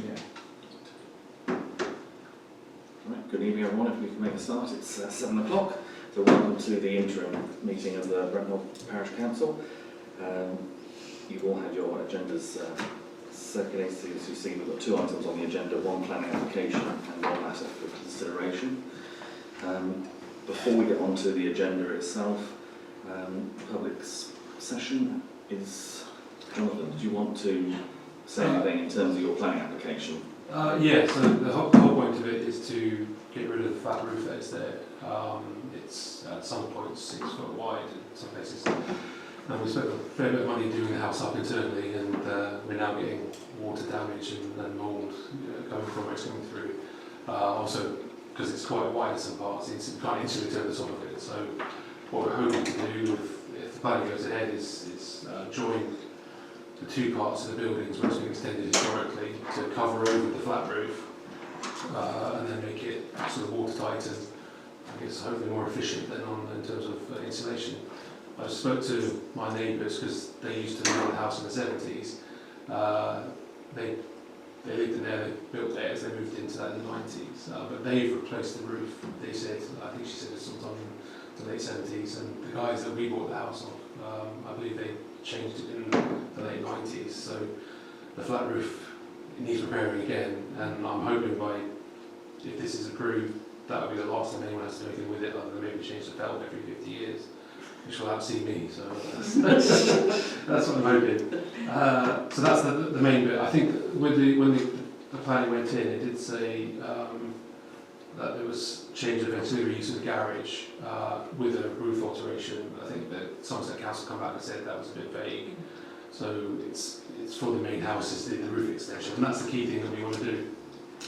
Yeah. Right, good evening everyone, if we can make a start, it's 7 o'clock. So welcome to the interim meeting of the Brent Knoll Parish Council. You've all had your agendas circulated, as you see we've got 2 items on the agenda, one planning application and one matter for consideration. Before we get on to the agenda itself, public session is, Jonathan, do you want to say anything in terms of your planning application? Yeah, so the whole point of it is to get rid of the flat roof that is there. It's at some points 6 foot wide in some places. And we spent a fair bit of money doing the house up internally, and we're now getting water damage and mould going from where it's coming through. Also, because it's quite wide in some parts, you can't insulate over the top of it. So what we're hoping to do, if the planning goes ahead, is join the 2 parts of the buildings where it's been extended historically to cover over the flat roof and then make it sort of watertight and I guess hopefully more efficient than in terms of insulation. I spoke to my neighbours because they used to live in the house in the 70s. They lived in there, they built theirs, they moved into that in the 90s, but they've replaced the roof, they said, I think she said it's sometime in the late 70s, and the guys that we bought the house off, I believe they changed it in the late 90s, so the flat roof needs repairing again, and I'm hoping if this is approved, that will be the last time anyone has to do anything with it, other than maybe change the felt every 50 years, which will outsee me, so that's what I'm hoping. So that's the main bit. I think when the planning went in, it did say that there was change of auxiliary use of the garage with a roof alteration. I think that Somerset Council come back and said that was a bit vague. So it's for the main house is the roof extension, and that's the key thing that we want to do.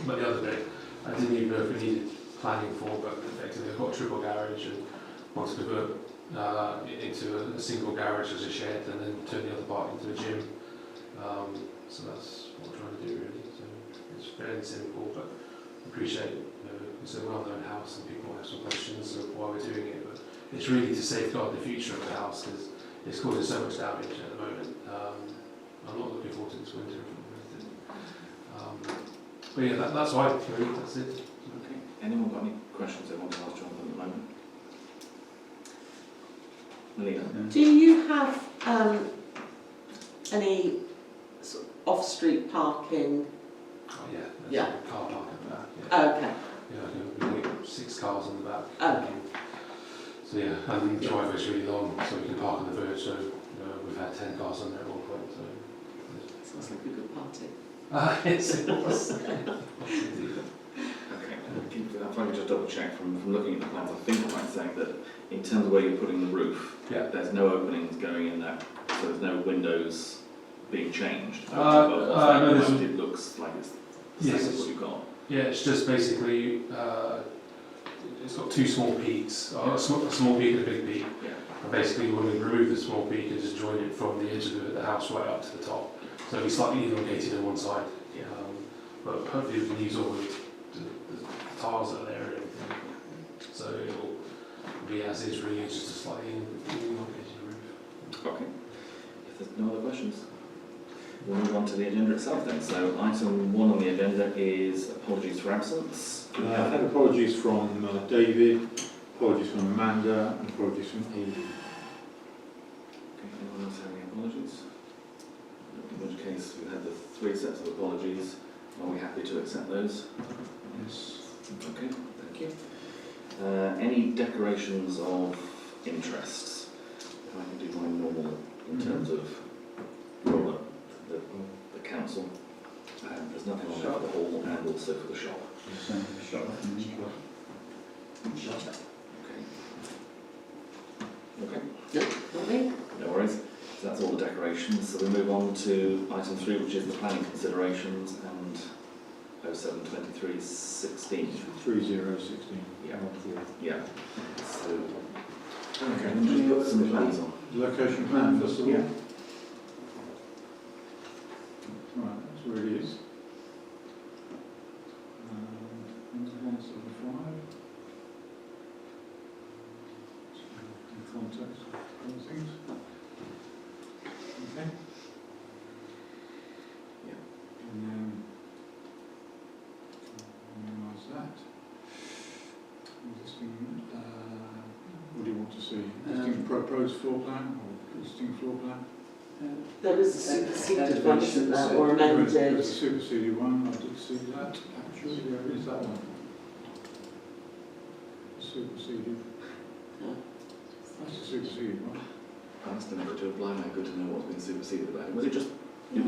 But the other bit, I didn't even know if we needed planning for, but effectively I've got a triple garage and want to convert into a single garage as a shed and then turn the other part into a gym. So that's what we're trying to do really. So it's fairly simple, but I appreciate it's a well-known house and people have some questions of why we're doing it, but it's really to safeguard the future of the house because it's causing so much damage at the moment. I'm not looking forward to this winter. But yeah, that's why really, that's it. Okay. Anyone got any questions they want to ask Jonathan at the moment? Leah? Do you have any sort of off-street parking? Oh yeah, there's Yeah. a car park at the back. Yeah. Oh, okay. Yeah, we get 6 cars on the back. Okay. So yeah, and the driveway's really long, so we can park on the verge. So we've had 10 cars on there at one point. So Sounds like a good party. yes, it was. Okay, if I could just double check from looking at the plans, I think I'm right saying that in terms of where you're putting the roof, there's no openings going in there, so there's no windows being changed. No, it looks like it's the same as what you've got. Yeah, it's just basically it's got 2 small peaks, a small peak and a big peak. Yeah. And basically, when we remove the small peak and just join it from the edge of the house right up to the top, so it'll be slightly elongated on one side. Yeah. But hopefully, we can use all the tiles that are there and everything. So it'll be as is, really, it's just a slightly elongated roof. Okay. If there's no other questions, we'll move on to the agenda itself then. So item 1 on the agenda is apologies for absence. I've had apologies from David, apologies from Amanda, and apologies from Edie. Okay, anyone else have any apologies? In which case, we've had the 3 sets of apologies. Are we happy to accept those? Yes. Okay, thank you. Any declarations of interests? If I can do my normal in terms of roll up the council. There's nothing on there for the hall and also for the shop. Okay. Okay. No worries. So that's all the decorations. So we move on to item 3, which is the planning considerations and 072316. 3016. Yeah. Yeah. So Okay. can you put some plans on? Location plan first of all. Yeah. Right, that's where it is. Context, other things. Okay. Yeah. And then proposed floor plan or existing floor plan? There is a superseded one, isn't there, or amended? There's a superseded one, I did see that, actually, there is that one. Superseded. Yeah. That's a superseded one. I must admit, to apply, no good to know what's been superseded about it. Was it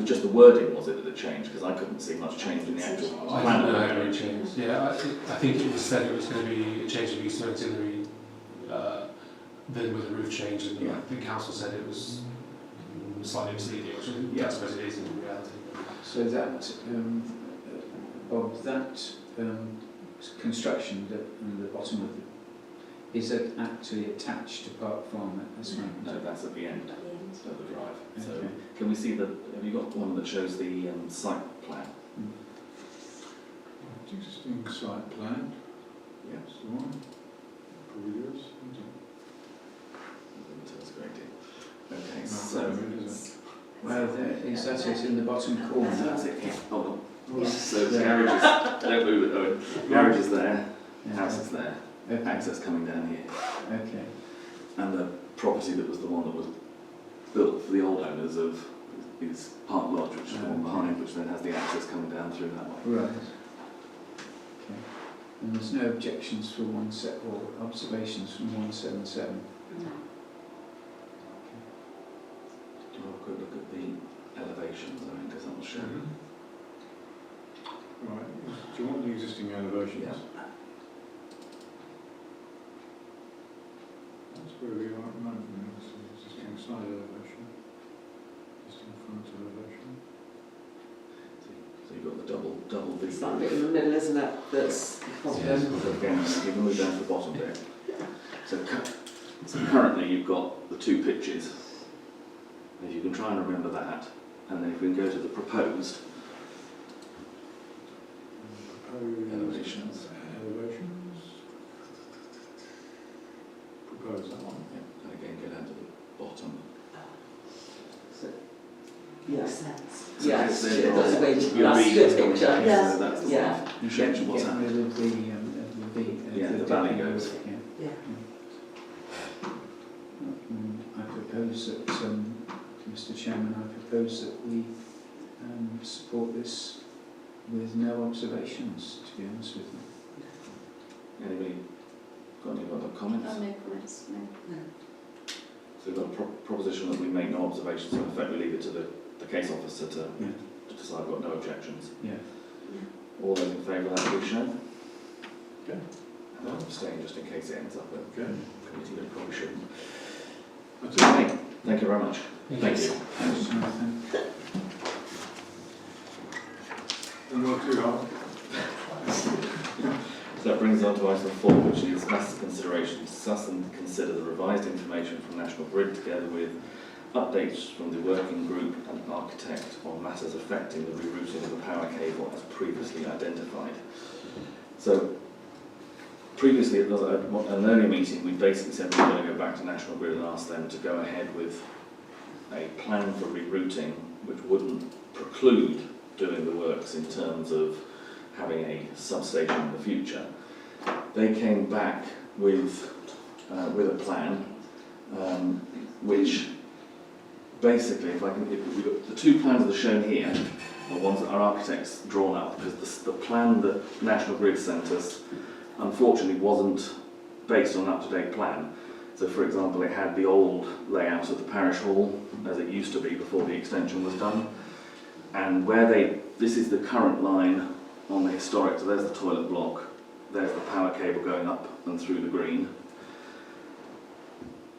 just the wording, was it, that had changed? Because I couldn't see much change in the actual I plan. don't know how it changed. Yeah, I think it was said it was going to be a change of use to ancillary, then with the roof change, and Yeah. the council said it was slightly misleading, which Yeah. I suppose it is in reality. So that, Bob, that construction on the bottom of it, is that actually attached to Park Farm at this moment? No, that's at the end of the drive. So Okay. can we see have you got one that shows the site plan? Existing site plan, Yeah. that's the one. Probably is, isn't it? That's a great deal. Okay, No, so it isn't. Well, is that it in the bottom corner? that's it. Yeah. Hold on. Yes. So the garage is, don't move it, Owen. Garage is there, Yeah. house is there, Okay. access coming down here. Okay. And the property that was the one that was built for the old owners of is Park Lodge, which is the one behind, which then has the access coming down through that way. Right. Okay. And there's no objections for one set or observations from 177? Do you have a quick look at the elevations, I mean, because that will show. Right, do you want the existing elevations? Yeah. That's where we are at the moment, this is existing side elevation, existing front elevation. So you've got the double It's big that roof. bit in the middle, isn't it, that's the problem. Yes. So again, you can move down to the bottom there. So currently you've got the two pitches. If you can try and remember that, and then if we can go to the proposed Proposed elevations. elevations. Propose that one. Yeah, and again go down to the bottom. So, yes, So yes, there's it does win, your that's B a good is coming picture. down, Yeah. so that's the Yeah. one. Change what's Getting happening. rid of the V. Yeah, the valley goes. Yeah. Yeah. I propose that, Mr Chairman, I propose that we support this with no observations, to be honest with you. Anybody got any other comments? No comments, no. So we've got a proposition that we make no observations, so in effect we leave it to the case officer to decide we've got no objections. Yeah. All those in favour of that, please show. Okay. And I'll abstain just in case it ends up a Okay. committee that probably shouldn't. That's it. Okay, thank you very much. Thank you. Thanks, Jonathan. And not too hard. So that brings on to item 4, which is matters of consideration. Discuss and consider the revised information from National Grid together with updates from the working group and architect on matters affecting the rerouting of the power cable as previously identified. So previously at an earlier meeting we basically said we were going to go back to National Grid and ask them to go ahead with a plan for rerouting which wouldn't preclude doing the works in terms of having a substation in the future. They came back with a plan which basically, we've got the two plans that are shown here are ones that our architects drawn up, because the plan that National Grid sent us unfortunately wasn't based on an up-to-date plan. So for example, it had the old layout of the parish hall as it used to be before the extension was done, and this is the current line on the historic, so there's the toilet block, there's the power cable going up and through the green.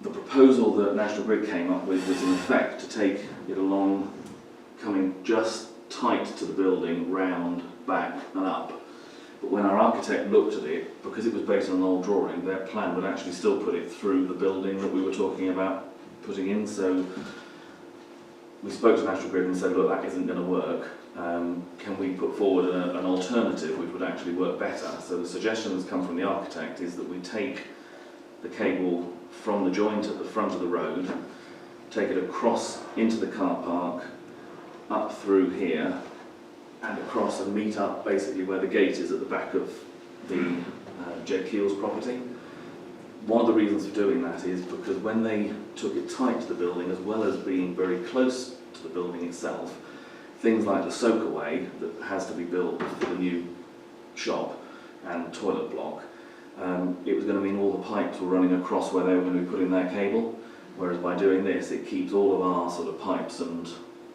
The proposal that National Grid came up with was in effect to take it along, coming just tight to the building, round, back and up. But when our architect looked at it, because it was based on an old drawing, their plan would actually still put it through the building that we were talking about putting in. So we spoke to National Grid and said, look, that isn't going to work. Can we put forward an alternative which would actually work better? So the suggestion that's come from the architect is that we take the cable from the joint at the front of the road, take it across into the car park, up through here, and across and meet up basically where the gate is at the back of the Jed Keel's property. one of the reasons for doing that is because when they took it tight to the building, as well as being very close to the building itself, things like the soakaway that has to be built for the new shop and toilet block, it was going to mean all the pipes were running across where they were going to be putting their cable, whereas by doing this it keeps all of our sort of pipes and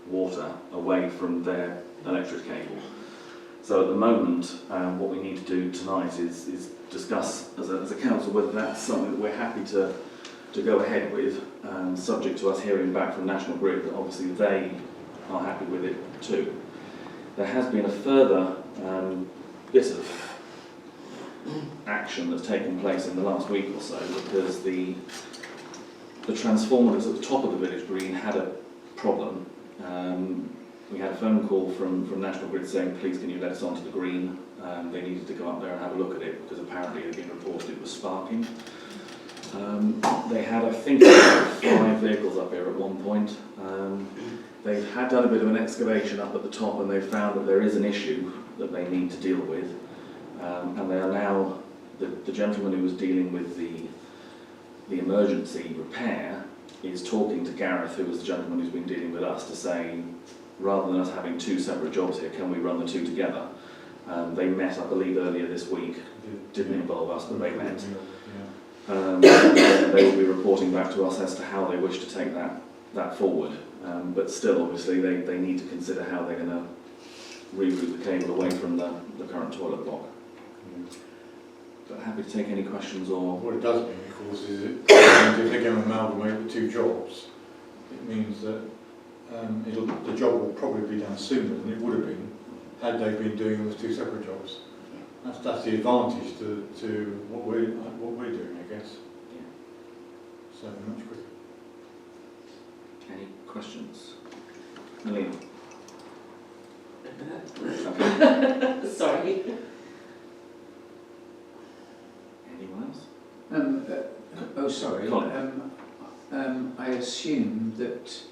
water away from their electric cable. So at the moment, what we need to do tonight is discuss as a council whether that's something that we're happy to go ahead with, subject to us hearing back from National Grid that obviously they are happy with it too. There has been a further bit of action that's taken place in the last week or so, because the transformers at the top of the village green had a problem. We had a phone call from National Grid saying, please can you let us onto the green. They needed to go up there and have a look at it because apparently it had been reported it was sparking. They had, I think, 5 vehicles up here at one point. They had done a bit of an excavation up at the top and they found that there is an issue that they need to deal with. And they are now, the gentleman who was dealing with the emergency repair is talking to Gareth, who was the gentleman who's been dealing with us, to say, rather than us having 2 separate jobs here, can we run the 2 together? They met, I believe, earlier this week. Didn't involve us, but they met. And they will be reporting back to us as to how they wish to take that forward. But still, obviously, they need to consider how they're going to reroute the cable away from the current toilet block. But happy to take any questions or... What it does mean, of course, is if they're going to amalgamate the 2 jobs, it means that the job will probably be done sooner than it would have been had they been doing those 2 separate jobs. That's the advantage to what we're doing, I guess. Yeah. So much quicker. Any questions? Melina? Sorry. Anyone else? Sorry. Colin. I assume that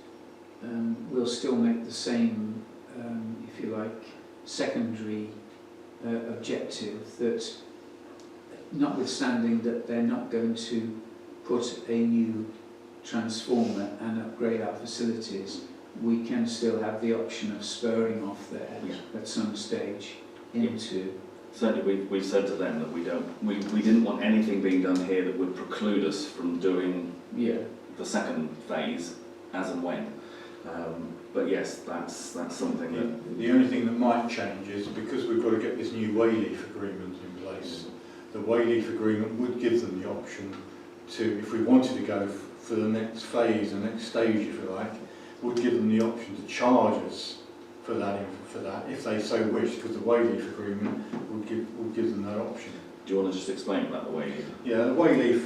we'll still make the same, if you like, secondary objective, that notwithstanding that they're not going to put a new transformer and upgrade our facilities, we can still have the option of spurring off there at some stage into... Certainly we've said to them that we didn't want anything being done here that would preclude us from doing the second phase as and when. But yes, that's something that... The only thing that might change is because we've got to get this new Wayleaf agreement in place. The Wayleaf agreement would give them the option to, if we wanted to go for the next phase, the next stage, if you like, would give them the option to charge us for that, if they so wish, because the Wayleaf agreement would give them that option. Do you want to just explain about the Wayleaf? Yeah, the Wayleaf